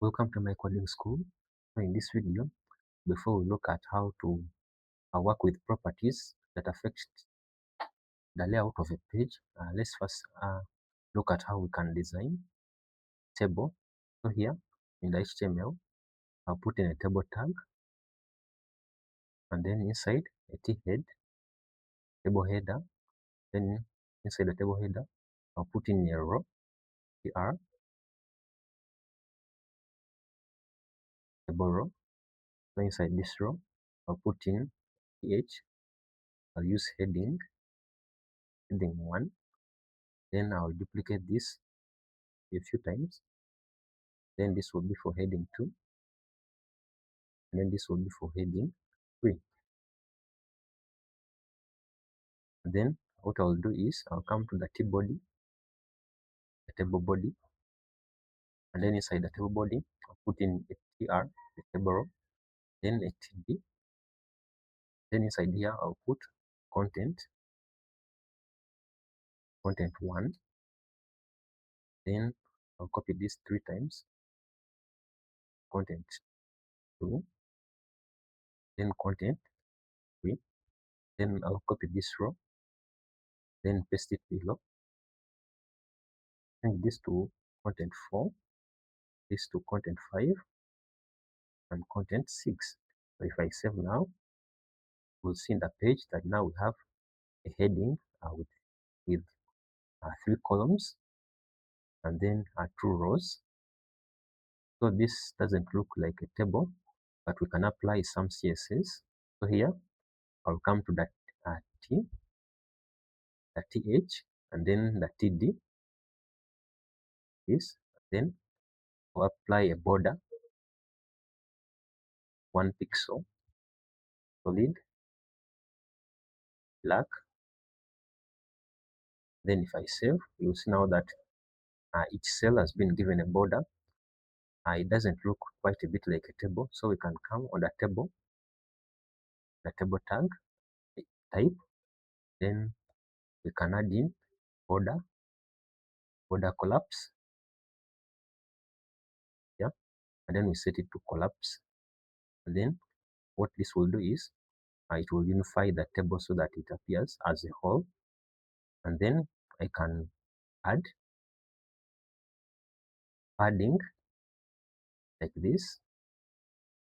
Welcome to my coding school. So in this video, before we look at how to work with properties that affect the layout of a page, let's first look at how we can design table. So here in the HTML, I'll put in a table tag, and then inside a T head, table header. Then inside the table header, I'll put in a row, TR, table row. So inside this row, I'll put in TH. I'll use heading 1. Then I'll duplicate this a few times. Then this will be for heading 2, and then this will be for heading 3. And then what I'll do is I'll come to the T-body, the table body, and then inside the table body, I'll put in a TR, the table row, then a TD. Then inside here, I'll put content 1. Then I'll copy this 3 times, content 2, then content 3. Then I'll copy this row, then paste it below. Change this to content 4, this to content 5, and content 6. So if I save now, we'll see in the page that now we have a heading with 3 columns and then 2 rows. So this doesn't look like a table, but we can apply some CSS. So here I'll come to that T, the TH, and then the TD. This, then I'll apply a border 1 pixel, solid, black. Then if I save, you'll see now that each cell has been given a border. It doesn't look quite a bit like a table, so we can come on the table tag type, then we can add in border collapse, yeah, and then we set it to collapse. And then what this will do is it will unify the table so that it appears as a whole. And then I can add padding like this,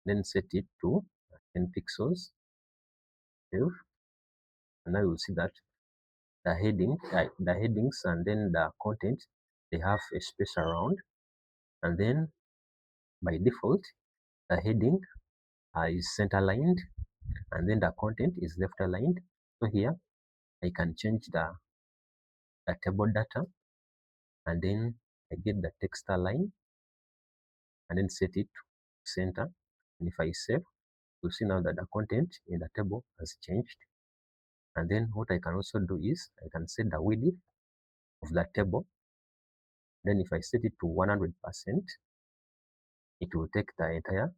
then set it to 10 pixels, save. And now you'll see that the headings and then the content, they have a space around. And then by default, the heading is center aligned, and then the content is left aligned. So here I can change the table data, and then I get the text align, and then set it to center. And if I save, you'll see now that the content in the table has changed. And then what I can also do is I can set the width of the table. Then if I set it to 100%, it will take the entire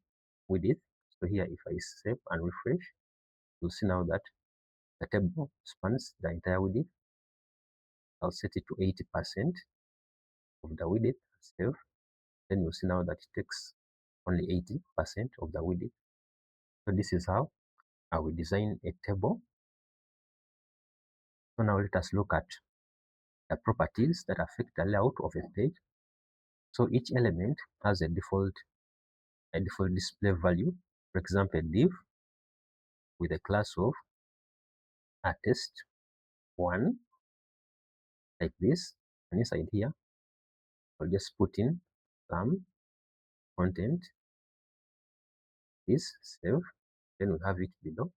width. So here if I save and refresh, you'll see now that the table spans the entire width. I'll set it to 80% of the width, save. Then you'll see now that it takes only 80% of the width. So this is how I will design a table. So now let us look at the properties that affect the layout of a page. So each element has a default display value. For example, div with a class of test1, like this. And inside here, I'll just put in some content, this, save. Then we have it below.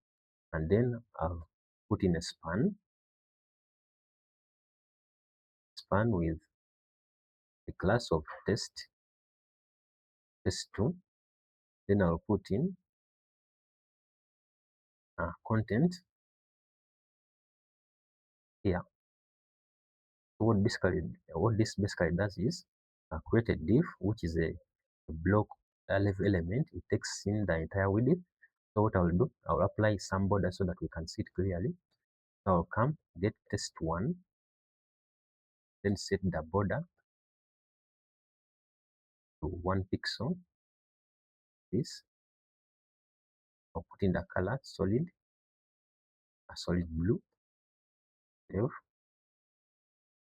And then I'll put in a span with a class of test2. Then I'll put in content here. So what this basically does is create a div, which is a block level element. It takes in the entire width. So what I will do, I will apply some border so that we can see it clearly. So I'll come get test1, then set the border to 1 pixel. This I'll put in the color solid, a solid blue. Save.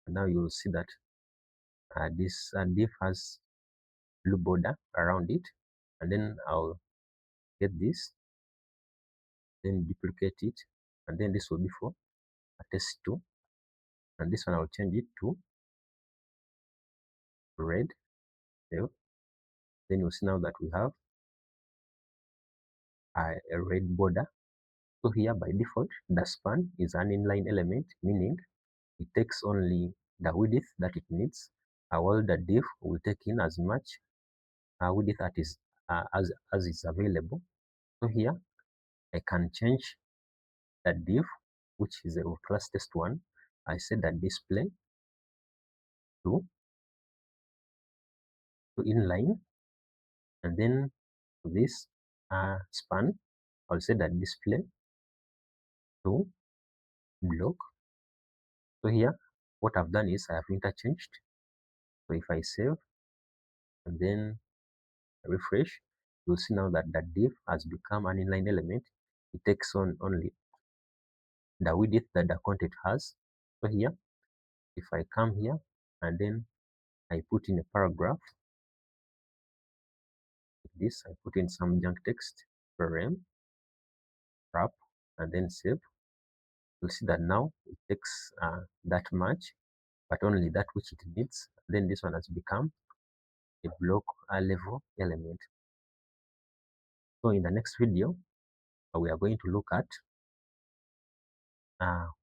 And now you'll see that this div has blue border around it. And then I'll get this, then duplicate it, and then this will be for a test2, and this one I'll change it to red. Save. Then you'll see now that we have a red border. So here by default the span is an inline element, meaning it takes only the width that it needs, while the div will take in as much width that is as is available. So here I can change the div, which is a class test1. I set that display to inline, and then this span I'll set that display to block. So here what I've done is I have interchanged. So if I save and then refresh, you'll see now that the div has become an inline element. It takes on only the width that the content has. So here if I come here and then I put in a paragraph like this, I put in some junk text, parem, wrap, and then save, you'll see that now it takes that much, but only that which it needs. Then this one has become a block level element. So in the next video we are going to look at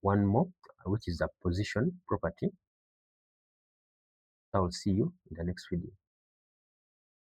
one more, which is the position property. I will see you in the next video.